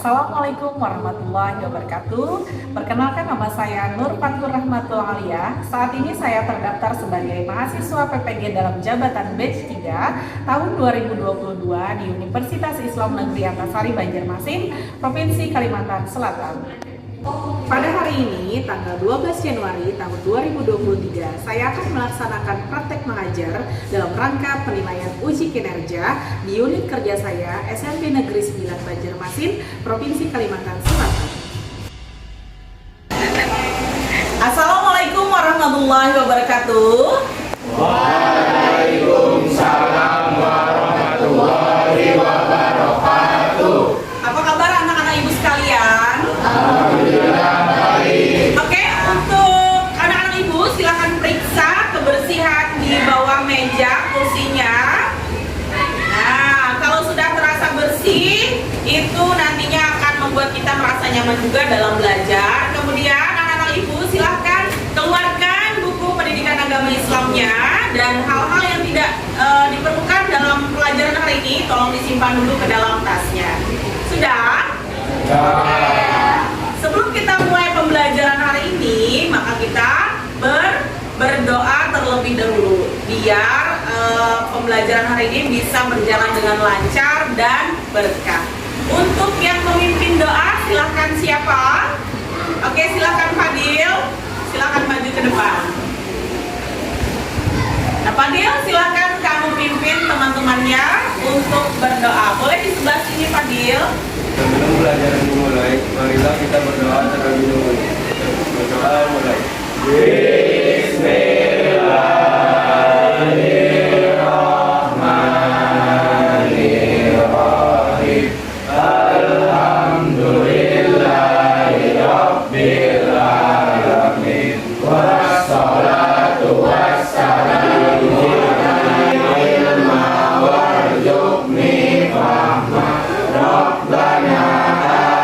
Assalamualaikum warahmatullahi wabarakatuh. Perkenalkan, nama saya Nur Fatur Rahmatul Alia. Saat ini saya terdaftar sebagai mahasiswa PPG dalam jabatan batch 3 tahun 2022 di Universitas Islam Negeri Antasari Banjarmasin, Provinsi Kalimantan Selatan. Pada hari ini, tanggal 12 Januari tahun 2023, saya akan melaksanakan praktek mengajar dalam rangka penilaian uji kinerja di unit kerja saya SMP Negeri 9 Banjarmasin, Provinsi Kalimantan Selatan. Assalamualaikum warahmatullahi wabarakatuh. Waalaikumsalam warahmatullahi wabarakatuh. Apa kabar anak-anak ibu sekalian? Alhamdulillah baik. Oke, untuk anak-anak ibu silakan periksa kebersihan di bawah meja kursinya. Nah, kalau sudah terasa bersih, itu nantinya akan membuat kita merasa nyaman juga dalam belajar. Kemudian anak-anak ibu silahkan keluarkan buku pendidikan agama Islamnya dan hal-hal yang tidak diperlukan dalam pelajaran hari ini tolong disimpan dulu ke dalam tasnya. Sudah? Sebelum kita mulai pembelajaran hari ini, maka kita berdoa terlebih dahulu biar pembelajaran hari ini bisa berjalan dengan lancar dan berkah. Untuk yang memimpin doa, silahkan siapa? Oke, silahkan Fadil, silahkan maju ke depan. Nah, Fadil, silahkan kamu pimpin teman-temannya untuk berdoa. Boleh di sebelah sini, Fadil. Sebelum pelajaran dimulai, marilah kita berdoa terlebih dahulu. Berdoa mulai. Bismillahirrahmanirrahim. Alhamdulillahirabbil alamin. Wassalatu wassalamu ala ilma warzuqni fahma. Rabbana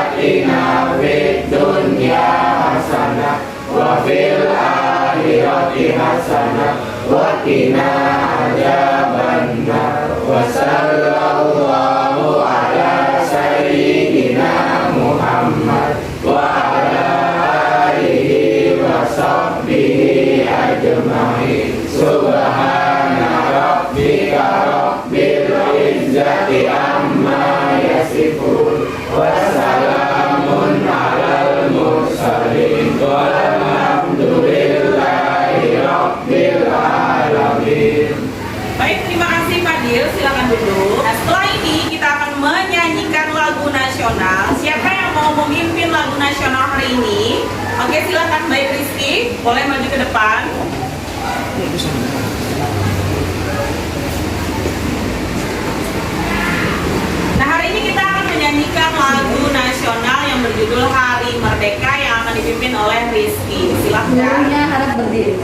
atina fid dunya hasanah wa fil akhirati hasanah wa qina adzabannar. Wa sallallahu ala sayyidina Muhammad wa ala alihi wa sahbihi ajma'in. Subhana rabbika rabbil izzati amma yasifun wa salamun alal mursalin walhamdulillahi rabbil alamin. Baik, terima kasih Fadil, silakan duduk. Nah, setelah ini kita akan menyanyikan lagu nasional. Siapa yang mau memimpin lagu nasional hari ini? Oke, silakan Baik Rizky, boleh maju ke depan. Nah, hari ini kita akan menyanyikan lagu nasional yang berjudul Hari Merdeka yang akan dipimpin oleh Rizky. Silakan. Seluruhnya harap berdiri.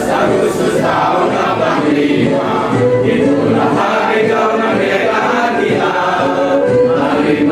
Agustus tahun 85, itulah hari kemerdekaan kita. Hari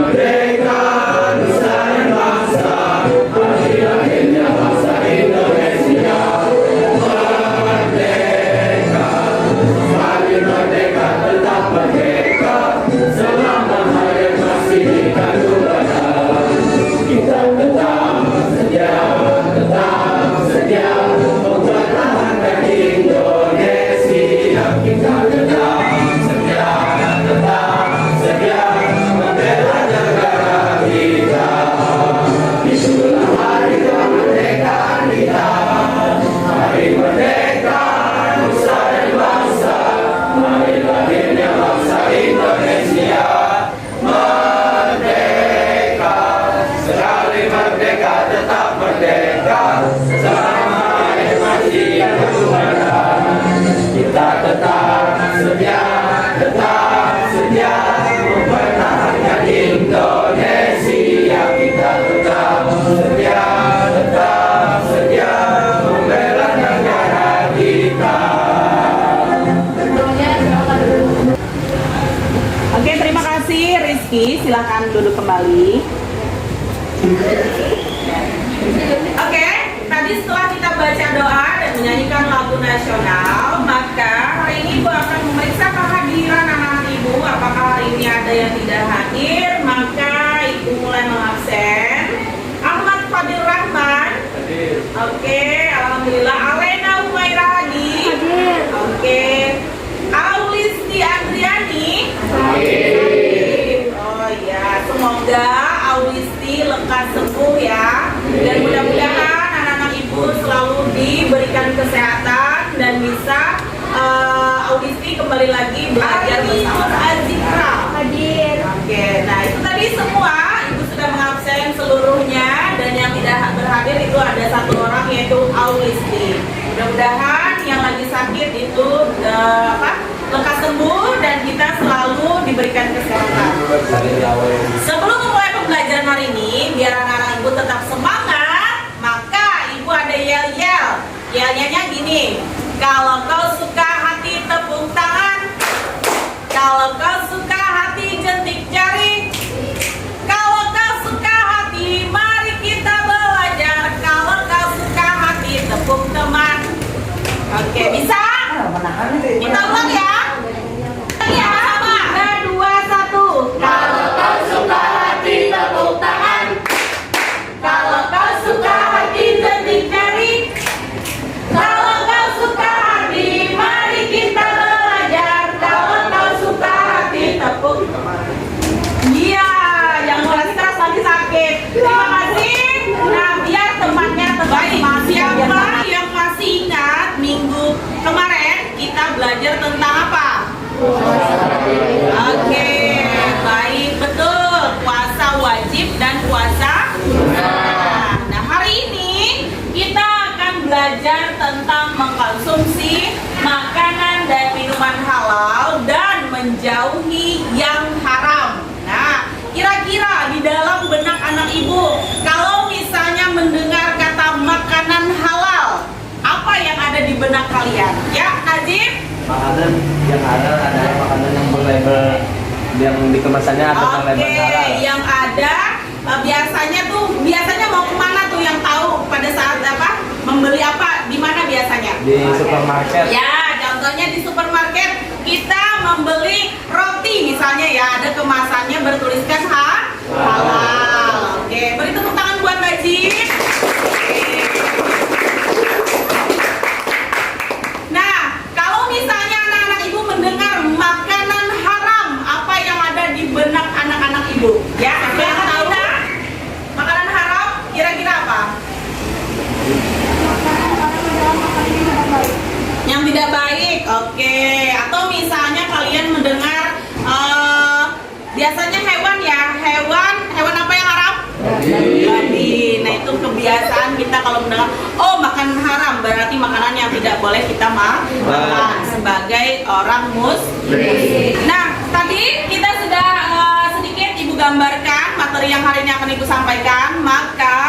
tadi setelah kita baca doa dan menyanyikan lagu nasional, maka hari ini Ibu akan memeriksa kehadiran anak-anak Ibu. Apakah hari ini ada yang tidak hadir? Maka Ibu mulai mengabsen. Ahmad Fadil Rahman. Hadir. Oke, alhamdulillah. Alena Humaira Hadi. Hadir. Oke. Aulisti Andriani. Hadir. Oh ya, semoga Aulisti lekas sembuh ya. Dan mudah-mudahan anak-anak Ibu selalu diberikan kesehatan dan bisa Aulisti kembali lagi belajar bersama Azikra. Hadir. Oke, nah itu tadi semua Ibu sudah mengabsen seluruhnya, dan yang tidak berhadir itu ada satu orang, yaitu Aulisti. Mudah-mudahan yang lagi sakit itu lekas sembuh dan kita selalu diberikan kesehatan. Sebelum memulai pembelajaran hari ini, biar anak-anak Ibu tetap semangat, maka Ibu ada yel-yel. Yel-yelnya gini. Kalau kau suka hati tepuk tangan. Kalau kau suka hati jentik jari. Kalau kau suka hati mari kita belajar. Kalau kau suka hati tepuk teman. Oke, bisa? Kita ulang ya. Ya, sama. 3, 2, 1. Kalau kau suka hati tepuk tangan. Kalau kau suka hati jentik jari. Kalau kau suka hati mari kita belajar. Kalau kau suka hati tepuk. Iya, yang keras nanti sakit. Terima kasih. Nah, biar temannya terbaik. Siapa yang masih ingat minggu kemarin kita belajar tentang apa? Oke, baik, betul. Puasa wajib dan puasa sunnah. Nah, hari ini kita akan belajar tentang mengkonsumsi makanan dan minuman halal dan menjauhi yang haram. Nah, kira-kira di dalam benak anak Ibu, kalau misalnya mendengar kata makanan halal, apa yang ada di benak kalian? Ya, Najib? Makanan yang halal adalah makanan yang berlabel, yang di kemasannya ada label Oke, halal. yang ada biasanya mau kemana tuh yang tahu pada saat membeli apa, di mana biasanya? Di supermarket. Ya, contohnya di supermarket kita membeli roti misalnya ya, ada kemasannya bertuliskan halal. Oke, beri tepuk tangan buat Najib. Nah, kalau misalnya anak-anak Ibu mendengar makanan haram, apa yang ada di benak anak-anak Ibu? Ya, apa yang tahu? Makanan haram kira-kira apa? Yang tidak baik, oke. Atau misalnya kalian mendengar biasanya hewan ya, hewan apa yang haram? Babi. Nah, itu kebiasaan kita kalau mendengar, oh makan haram, berarti makanan yang tidak boleh kita makan sebagai orang muslim. Nah, tadi kita sudah sedikit Ibu gambarkan materi yang hari ini akan Ibu sampaikan. Maka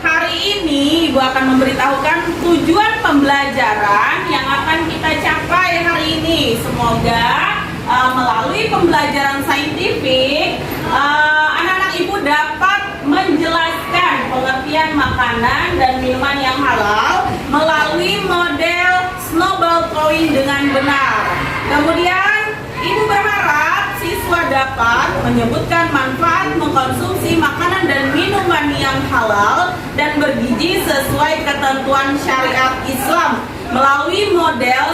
hari ini Ibu akan memberitahukan tujuan pembelajaran yang akan kita capai hari ini. Semoga melalui pembelajaran saintifik anak-anak Ibu dapat menjelaskan pengertian makanan dan minuman yang halal melalui model snowball throwing dengan benar. Kemudian Ibu berharap siswa dapat menyebutkan manfaat mengkonsumsi makanan dan minuman yang halal dan bergizi sesuai ketentuan syariat Islam melalui model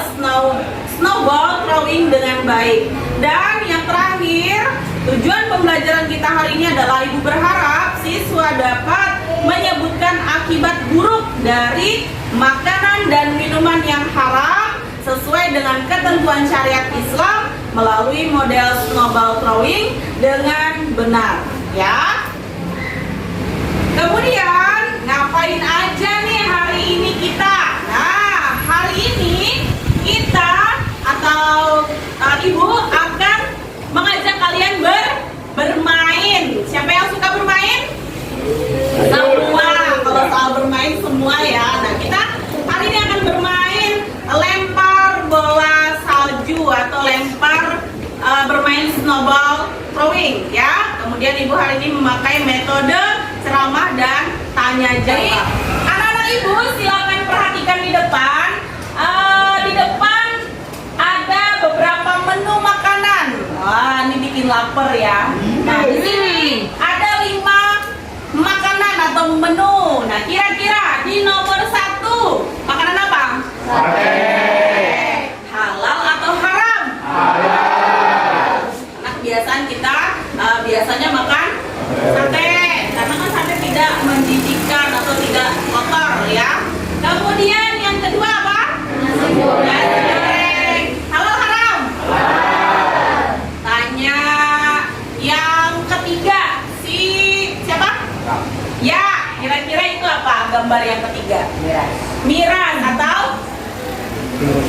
snowball throwing dengan baik. Dan yang terakhir, tujuan pembelajaran kita hari ini adalah Ibu berharap siswa dapat menyebutkan akibat buruk dari makanan dan minuman yang haram sesuai dengan ketentuan syariat Islam melalui model snowball throwing dengan benar, ya. Kemudian ngapain aja nih hari ini kita? Nah, hari ini kita atau Ibu akan mengajak kalian bermain. Siapa yang suka bermain? Semua. Kalau soal bermain semua ya. Nah, kita hari ini akan bermain lempar bola salju atau lempar bermain snowball throwing ya. Kemudian Ibu hari ini memakai metode ceramah dan tanya jawab. Anak-anak Ibu silakan Kemudian di depan ada beberapa menu makanan. Wah, ini bikin lapar ya. Nah, di sini ada 5 makanan atau menu. Nah, kira-kira di nomor 1 makanan apa? Halal atau haram? Nah, kebiasaan kita biasanya makan sate, karena kan sate tidak menjijikkan atau tidak kotor ya. Kemudian yang kedua apa? Nasi goreng. Halal haram? Tanya yang ketiga, siapa? Ya, kira-kira itu apa gambar yang ketiga? Miras atau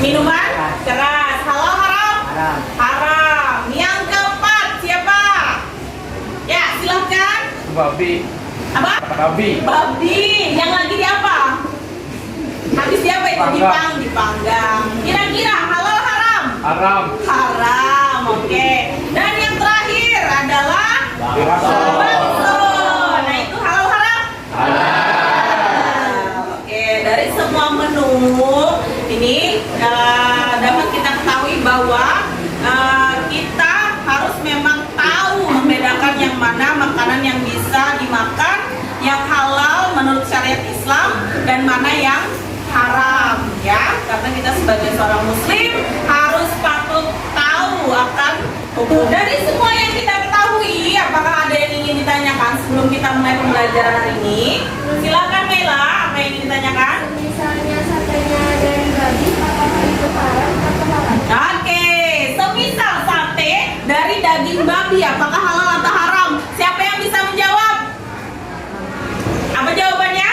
minuman keras. Halal haram? Haram. Yang keempat siapa? Ya, silahkan. Babi. Apa? Babi. Yang lagi di apa? Habis di apa itu? Dipanggang. Kira-kira halal haram? Haram. Oke. Dan yang terakhir adalah bakso. Nah, itu halal haram? Oke, dari semua menu ini dapat kita ketahui bahwa kita harus memang tahu membedakan yang mana makanan yang bisa dimakan, yang halal menurut syariat Islam, dan mana yang haram ya. Karena kita sebagai seorang muslim harus patut tahu akan hukum. Dari semua yang kita ketahui, apakah ada yang ingin ditanyakan sebelum kita mulai pembelajaran hari ini? Silakan Mela, apa yang ingin ditanyakan? Misalnya satenya dari babi, apakah itu haram atau halal? Oke, semisal sate dari daging babi, apakah halal atau haram? Siapa yang bisa menjawab? Apa jawabannya?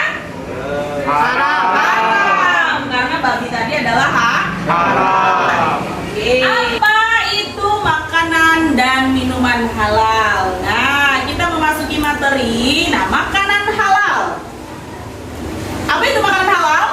Haram, karena babi tadi adalah haram. Oke. Apa itu makanan dan minuman halal? Nah, kita memasuki materi. Nah, makanan halal. Apa itu makanan halal?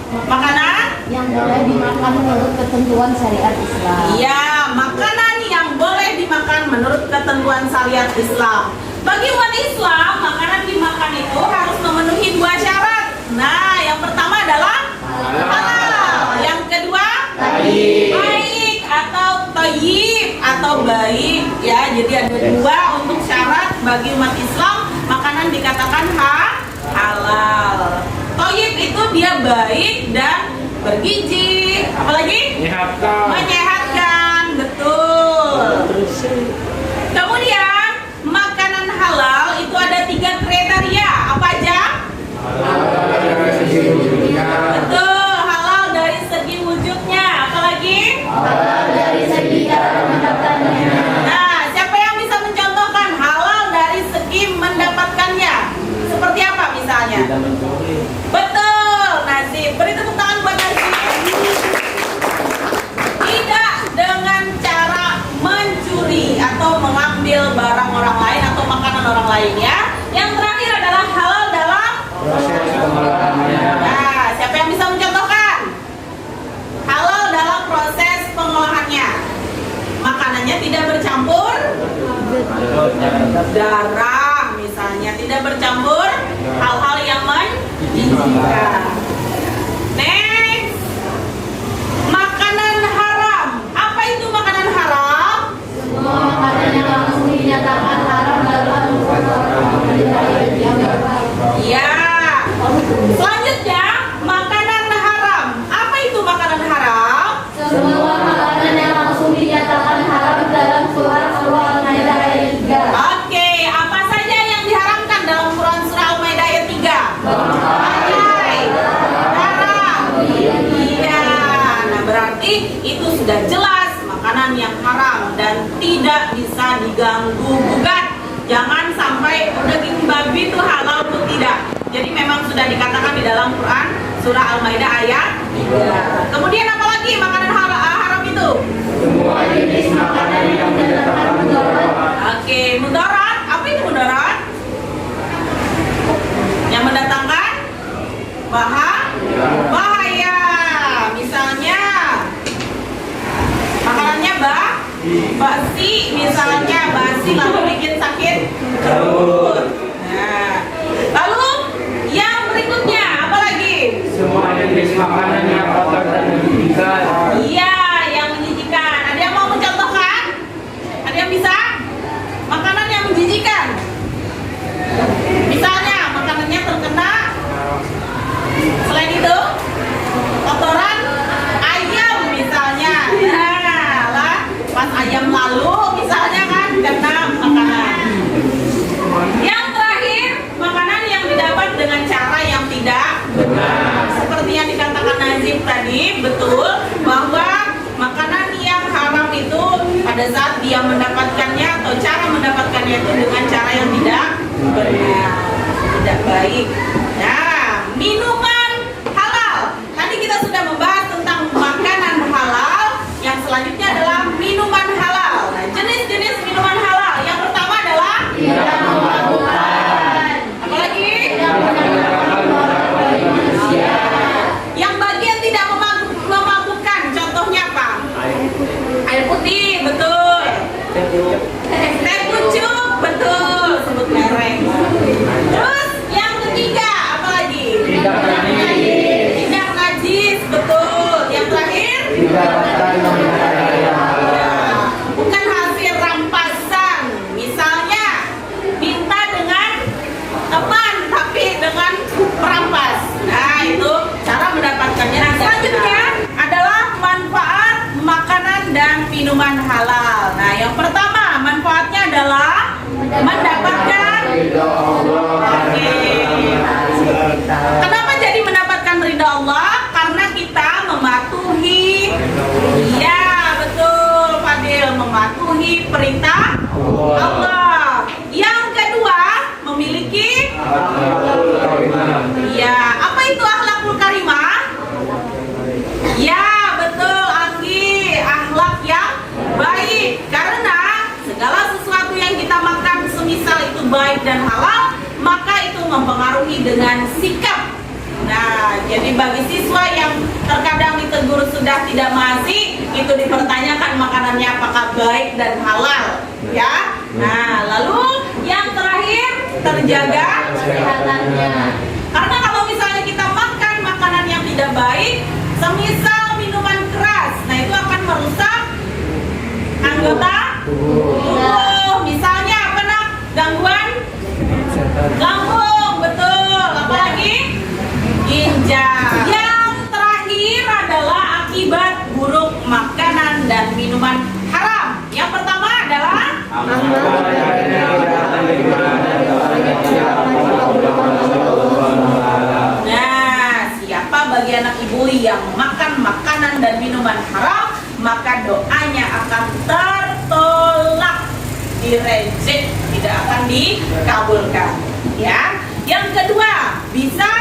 Makanan Yang boleh dimakan menurut ketentuan syariat Islam. iya, makanan yang boleh dimakan menurut ketentuan syariat Islam. Bagi umat Islam, makanan dimakan itu harus memenuhi 2 syarat. Nah, yang pertama adalah halal. Yang kedua, baik atau thayyib atau baik ya. Jadi ada 2 untuk syarat bagi umat Islam makanan dikatakan halal. Thayyib itu dia baik dan bergizi, apalagi menyehatkan, betul. Kemudian makanan halal itu ada 3 kriteria, apa aja? Betul, halal dari segi wujudnya, apalagi? Halal dari segi cara mendapatkannya. Nah, siapa yang bisa mencontohkan halal dari segi mendapatkannya? Seperti apa misalnya? Betul, Nazib. Beri tepuk tangan buat Nazib. Tidak dengan cara mencuri atau mengambil barang orang lain atau makanan orang lain ya. Yang terakhir adalah halal dalam proses pengolahannya. Nah, siapa yang bisa mencontohkan? Halal dalam proses pengolahannya. Makanannya tidak bercampur darah misalnya, tidak bercampur hal-hal yang menjijikkan. Next, makanan haram. Apa itu makanan haram? Semua makanan yang langsung dinyatakan haram dalam Al-Quran yang berbahaya. Ya. Selanjutnya, makanan haram. Apa itu makanan haram? Semua makanan yang langsung dinyatakan haram dalam surah Al-Maidah ayat 3. Oke, apa saja yang diharamkan dalam Quran surah Al-Maidah ayat 3? Haram. Iya. Nah, berarti itu sudah jelas makanan yang haram dan tidak bisa diganggu gugat. Jangan sampai daging babi itu halal atau tidak. Jadi memang sudah dikatakan di dalam Quran surah Al-Maidah ayat 3. Kemudian apa lagi makanan haram itu? Semua jenis makanan yang mendatangkan mudarat. Oke, mudarat. Apa itu mudarat? Yang mendatangkan bahaya. Misalnya makanannya basi, misalnya basi lalu bikin sakit perut. Nah, lalu yang berikutnya apa lagi? Semua yang jenis makanan yang kotor dan menjijikan. Iya, yang menjijikan. Ada yang mau mencontohkan? Ada yang bisa? Makanan yang menjijikan. Misalnya makanannya terkena, selain itu kotoran ayam misalnya. Nah, lah pas ayam lalu misalnya kan kena makanan. Yang terakhir, makanan yang didapat dengan cara yang tidak benar. Seperti yang dikatakan Nazim tadi, betul bahwa makanan yang haram itu pada saat dia mendapatkannya atau cara mendapatkannya itu dengan cara yang tidak benar, tidak baik. Nah, minuman halal. Tadi kita sudah membahas tentang makanan halal. Yang selanjutnya adalah minuman halal. Nah, jenis-jenis minuman halal. Yang pertama adalah Tidak memabukkan. apalagi? Tidak memabukkan manusia. Yang bagian tidak memabukkan. Contohnya apa? Air putih, betul. Teh pucuk, betul. Sebut merek. Terus yang ketiga apa lagi? Tidak najis. Tidak najis, betul. Yang terakhir? Tidak Bukan hasil rampasan. Misalnya minta dengan teman tapi dengan merampas. Nah, itu cara mendapatkannya. Nah, selanjutnya adalah manfaat makanan dan minuman halal. Nah, yang pertama manfaatnya adalah mendapatkan. Oke. Kenapa jadi mendapatkan ridha Allah? Karena kita mematuhi. Iya, betul, Fadil, mematuhi perintah Allah. Yang kedua, memiliki. Ya, apa itu akhlakul karimah? Ya, betul, Anggi, akhlak yang baik. Karena segala sesuatu yang kita makan semisal itu baik dan halal, maka itu mempengaruhi dengan sikap. Nah, jadi bagi siswa yang terkadang ditegur sudah tidak masih, itu dipertanyakan makanannya apakah baik dan halal, ya. Nah, lalu yang terakhir terjaga Kesehatannya. karena kalau misalnya kita makan makanan yang tidak baik, semisal minuman keras, nah itu akan merusak anggota tubuh. Misalnya apa nak? Gangguan lambung, betul. Apalagi ginjal. Yang terakhir adalah akibat buruk makanan dan minuman haram. Yang pertama adalah nah, siapa bagi anak ibu yang makan makanan dan minuman haram, maka doanya akan tertolak, direject, tidak akan dikabulkan. Ya. Yang kedua, bisa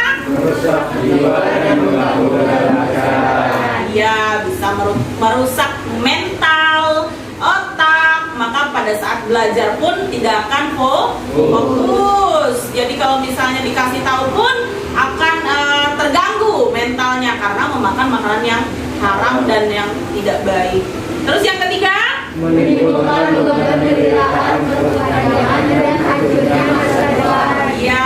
ya bisa merusak mental, otak, maka pada saat belajar pun tidak akan fokus. Jadi kalau misalnya dikasih tahu pun akan terganggu mentalnya karena memakan makanan yang haram dan yang tidak baik. Terus yang ketiga, Menimbulkan penderitaan, kebahagiaan, dan hancurnya masa depan. ya,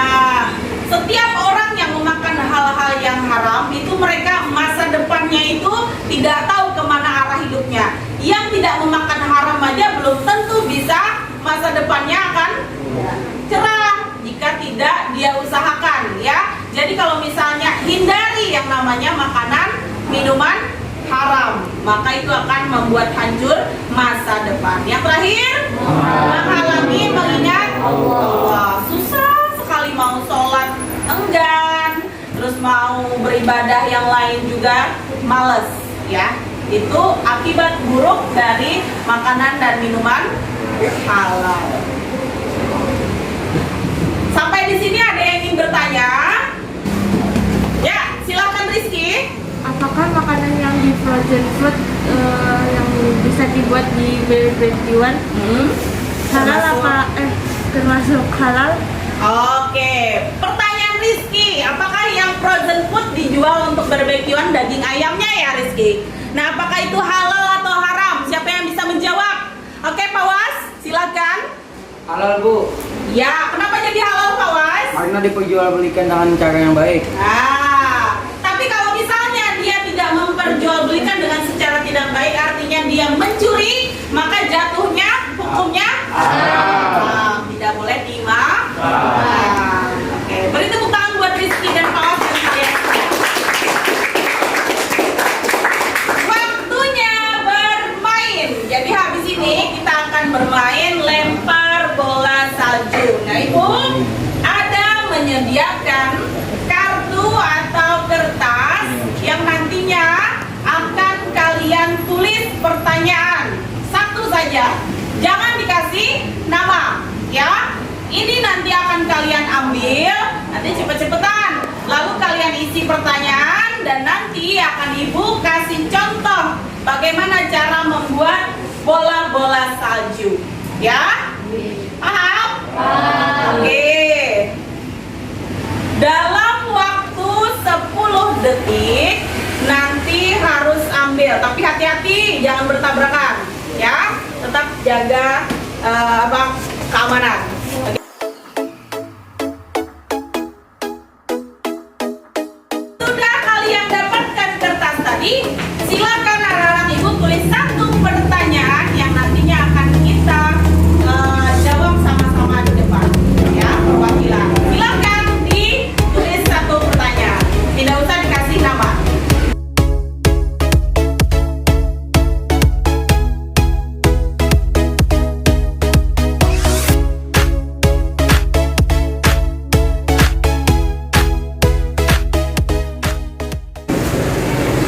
setiap orang yang memakan hal-hal yang haram itu mereka masa depannya itu tidak tahu kemana arah hidupnya. Yang tidak memakan haram aja belum tentu bisa masa depannya akan cerah jika tidak dia usahakan, ya. Jadi kalau misalnya hindari yang namanya makanan, minuman haram, maka itu akan membuat hancur masa depan. Yang terakhir, menghalangi mengingat Allah. Susah sekali mau sholat enggan, terus mau beribadah yang lain juga males, ya. Itu akibat buruk dari makanan dan minuman halal. Sampai di sini ada yang ingin bertanya? Ya, silakan Rizky. Apakah makanan yang di frozen food yang bisa dibuat di barbekyuan halal apa termasuk halal? Oke, pertanyaan Rizky, apakah yang frozen food dijual untuk barbekyuan daging ayamnya ya Rizky? Nah, apakah itu halal atau haram? Siapa yang bisa menjawab? Oke, Pak Was, silakan. Halal, Bu, Ya, kenapa jadi halal Pak Was? karena diperjualbelikan dengan cara yang baik. Nah, tapi kalau misalnya ambil, nanti cepet-cepetan. Lalu kalian isi pertanyaan dan nanti akan Ibu kasih contoh bagaimana cara membuat bola-bola salju. Ya? Paham? Oke. Dalam waktu 10 detik nanti harus ambil, tapi hati-hati jangan bertabrakan ya, tetap jaga keamanan. Sudah kalian dapatkan kertas tadi, silakan anak-anak Ibu tulis satu pertanyaan yang nantinya akan kita jawab sama-sama di depan ya, perwakilan. Silakan ditulis satu pertanyaan, tidak usah dikasih nama.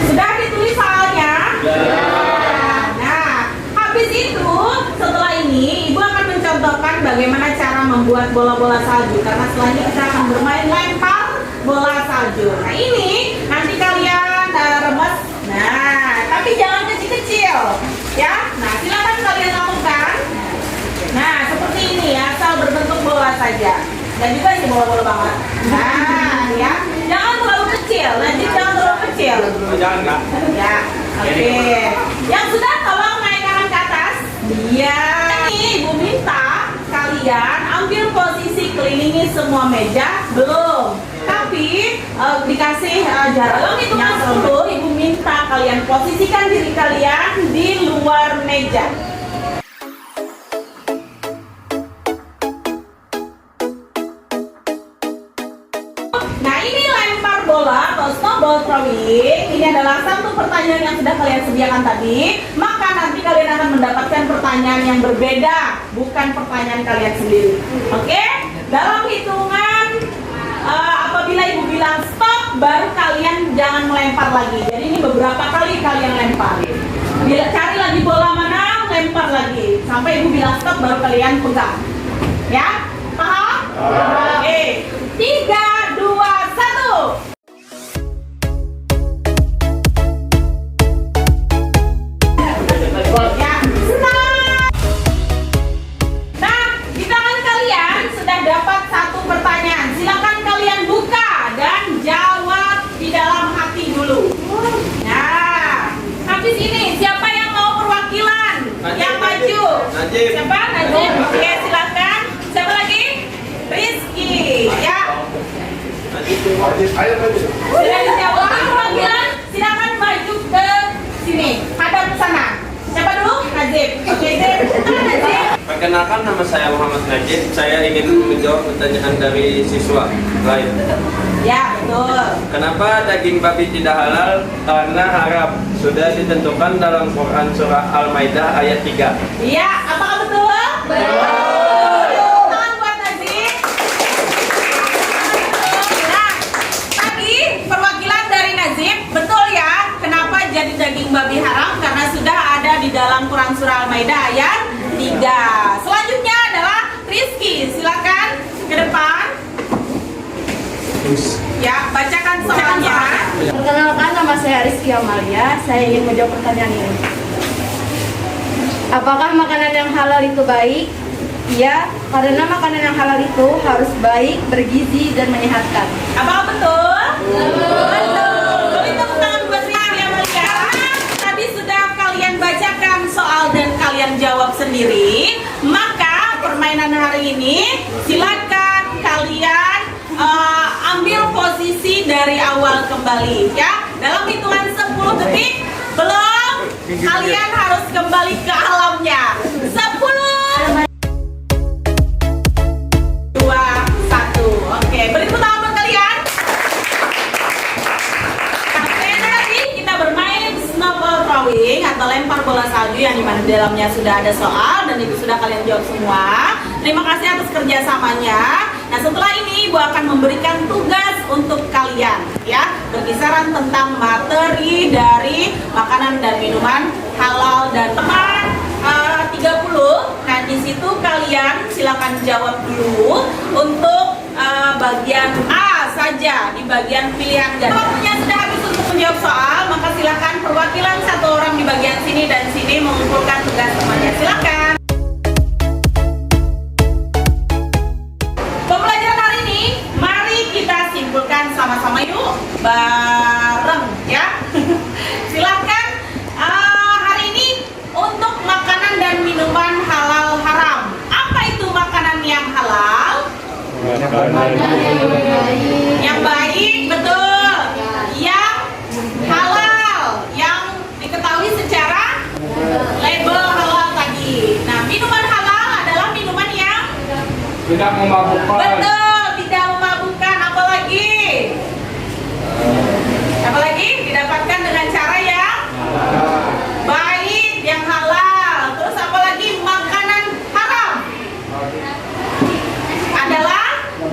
Sudah ditulis soalnya? Nah, habis itu setelah ini Ibu akan mencontohkan bagaimana cara membuat bola-bola salju, karena setelah ini kita akan bermain lempar bola salju. Nah ini nanti kalian remes, nah tapi jangan kecil-kecil ya. Nah silakan kalian lakukan. Nah seperti ini ya, asal berbentuk bola saja, dan juga ini bola-bola banget. Nah ya, jangan terlalu kecil, nanti jangan terlalu kecil. Jangan nggak? Ya, oke. Yang sudah tolong naik tangan ke atas. Iya. Ini Ibu minta kalian ambil posisi kelilingi semua meja. Belum. Tapi dikasih jarak. Dalam hitungan 10, Ibu minta kalian posisikan diri kalian di luar meja. Nah ini lempar bola atau snowball throwing. Ini adalah satu pertanyaan yang sudah kalian sediakan tadi. Maka nanti kalian akan mendapatkan pertanyaan yang berbeda, bukan pertanyaan kalian sendiri. Oke? Dalam hitungan apabila Ibu bilang stop, baru kalian jangan melempar lagi. Jadi ini beberapa kali kalian lempar. Bila cari lagi bola mana, lempar lagi. Sampai Ibu bilang stop, baru kalian pegang. Ya? Paham? Oke. 3, 2, 1. Ya, start. Nah, di tangan kalian sudah dapat satu pertanyaan. Silakan kalian buka dan jawab di dalam hati dulu. Nah, habis ini siapa yang mau perwakilan? Yang maju. Najib. Siapa? Najib. Oke, silakan. Siapa lagi? Rizky. Ya. Sudah dijawab perwakilan, silakan maju ke sini, hadap ke sana. Siapa dulu? Najib. Oke, Najib. Perkenalkan, nama saya Muhammad Najib. Saya ingin menjawab pertanyaan dari siswa lain. Ya, betul. Kenapa daging babi tidak halal? Karena haram. Sudah ditentukan dalam Quran surah Al-Maidah ayat 3. Iya, apakah betul? Betul. Tangan buat Najib. Nah, tadi perwakilan dari Najib, betul ya? Kenapa jadi daging babi haram? Karena sudah ada di dalam Quran surah Al-Maidah ayat 3. Selanjutnya adalah Rizky, silakan ke depan. Ya, bacakan soalnya. Perkenalkan, nama saya Rizky Amalia. Saya ingin menjawab pertanyaan ini. Apakah makanan yang halal itu baik? Iya, karena makanan yang halal itu harus baik, bergizi, dan menyehatkan. Apakah betul? Betul. Beri tepuk tangan buat Rizky Amalia. Tadi sudah kalian bacakan soal dan kalian jawab sendiri. Maka permainan hari ini silakan kalian ambil posisi dari awal kembali ya. Dalam hitungan 10 detik belum, kalian harus kembali ke alamnya. 10, 2, 1. Oke, beri tepuk tangan buat kalian. Sampai tadi kita bermain snowball throwing atau lempar bola salju yang dimana di dalamnya sudah ada soal dan itu sudah kalian jawab semua. Terima kasih atas kerjasamanya. Nah setelah ini Ibu akan memberikan tugas untuk kalian ya, berkisaran tentang materi dari makanan dan minuman halal dan teman 30. Nah di situ kalian silakan jawab dulu untuk bagian A saja di bagian pilihan ganda. Waktunya sudah habis untuk menjawab soal, maka silakan perwakilan satu orang di bagian sini dan sini mengumpulkan tugas temannya. Silakan. Pembelajaran hari ini, mari kita simpulkan sama-sama yuk, bareng ya. Silakan. Hari ini untuk makanan dan minuman halal haram. Apa itu makanan yang halal? Yang baik, betul. Yang halal, yang diketahui secara label halal tadi. Nah, minuman halal adalah minuman yang Tidak memabukkan. betul, tidak memabukkan. Apalagi didapatkan dengan cara yang baik, yang halal. Terus apalagi makanan haram adalah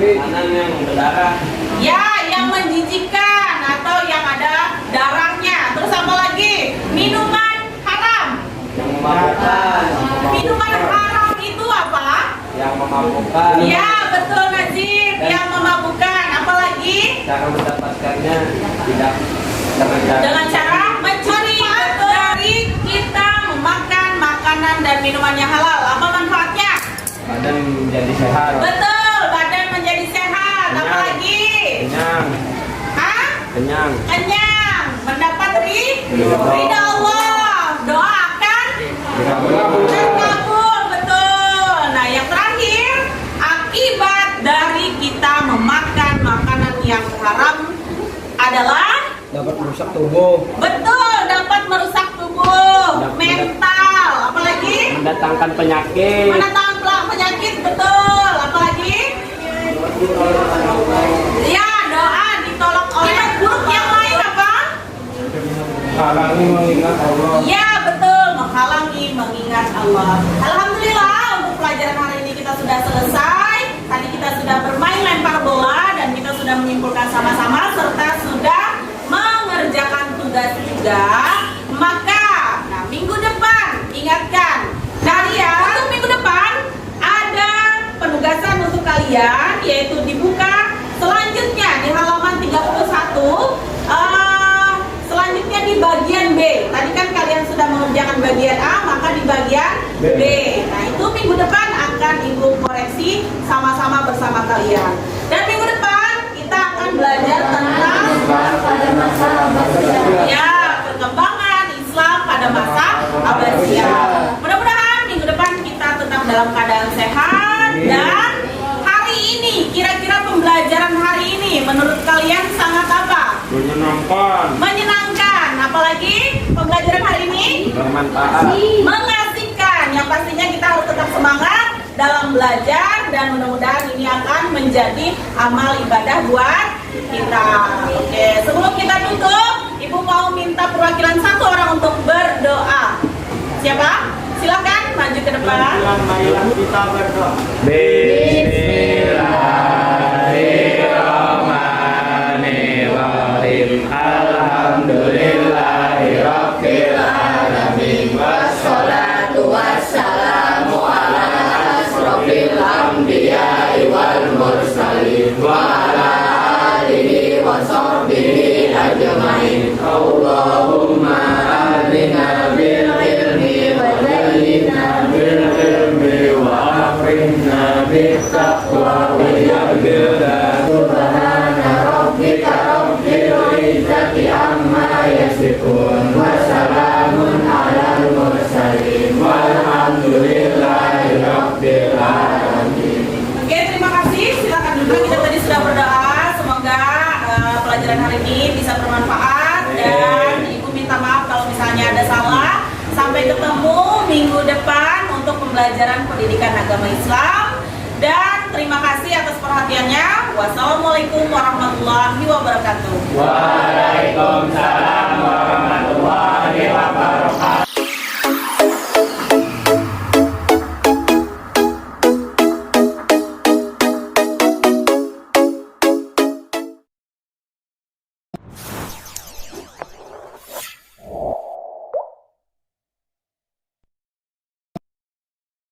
Makanan yang berdarah. ya, yang menjijikan atau yang ada darahnya. Terus apa lagi? Minuman haram. Yang memabukkan. Minuman haram itu apa? Yang memabukkan. Ya, betul Najib. Yang memabukkan. Apalagi? Cara mendapatkannya tidak Dengan cara mencuri. Dari kita memakan makanan dan minuman yang halal. Apa manfaatnya? badan menjadi sehat. Betul, badan menjadi sehat. Apalagi? Kenyang. Hah? Kenyang. Kenyang, mendapat ridha Allah, doakan terkabul, betul. Nah, yang terakhir, akibat dari kita memakan makanan yang haram adalah Dapat merusak tubuh. betul, dapat merusak tubuh, mental, apalagi Mendatangkan penyakit. mendatangkan penyakit, betul, apalagi ya, doa ditolak oleh buruk. Yang lain apa? Halangi mengingat Allah. Ya, betul, menghalangi mengingat Allah. Alhamdulillah, untuk pelajaran hari ini kita sudah selesai. Tadi kita sudah bermain lempar bola dan kita sudah menyimpulkan sama-sama serta sudah mengerjakan tugas juga. Maka, nah, minggu depan ingatkan kalian, untuk minggu depan ada penugasan untuk kalian, yaitu dibuka selanjutnya di halaman 31. Selanjutnya di bagian B. Tadi kan kalian sudah mengerjakan bagian A, maka di bagian B. Nah, itu minggu depan akan Ibu koreksi sama-sama bersama kalian. Dan minggu depan kita akan belajar tentang ya, perkembangan Islam pada masa Abbasiyah. Mudah-mudahan minggu depan kita tetap dalam keadaan sehat. Dan hari ini, kira-kira pembelajaran hari ini menurut kalian sangat apa? Menyenangkan. Menyenangkan. Apalagi pembelajaran hari ini Bermanfaat. mengasihkan. Yang pastinya kita harus tetap semangat dalam belajar dan mudah-mudahan ini akan menjadi amal ibadah buat kita. Oke, sebelum kita tutup, Ibu mau minta perwakilan satu orang untuk berdoa. Siapa? Silakan maju ke depan. Marilah kita berdoa. Bismillahirrahmanirrahim. Alhamdulillahirabbil alamin. Wassalatu wassalamu ala asrofil anbiya'i wal mursalin wa ala alihi wa sahbihi ajmain. Allahumma ahlina bil ilmi wa zayyinna bil ilmi wa akrimna bit taqwa wa yaghfirna. Subhana rabbika rabbil izzati amma yasifun wa salamun alal mursalin Walhamdulillahi rabbil alamin. Oke, terima kasih. Silakan duduk. Kita tadi sudah berdoa. Semoga pelajaran hari ini bisa bermanfaat. Dan Ibu minta maaf kalau misalnya ada salah. Sampai ketemu minggu depan untuk pembelajaran pendidikan agama Islam. Dan terima kasih atas perhatiannya. Wassalamualaikum warahmatullahi wabarakatuh. Waalaikumsalam warahmatullahi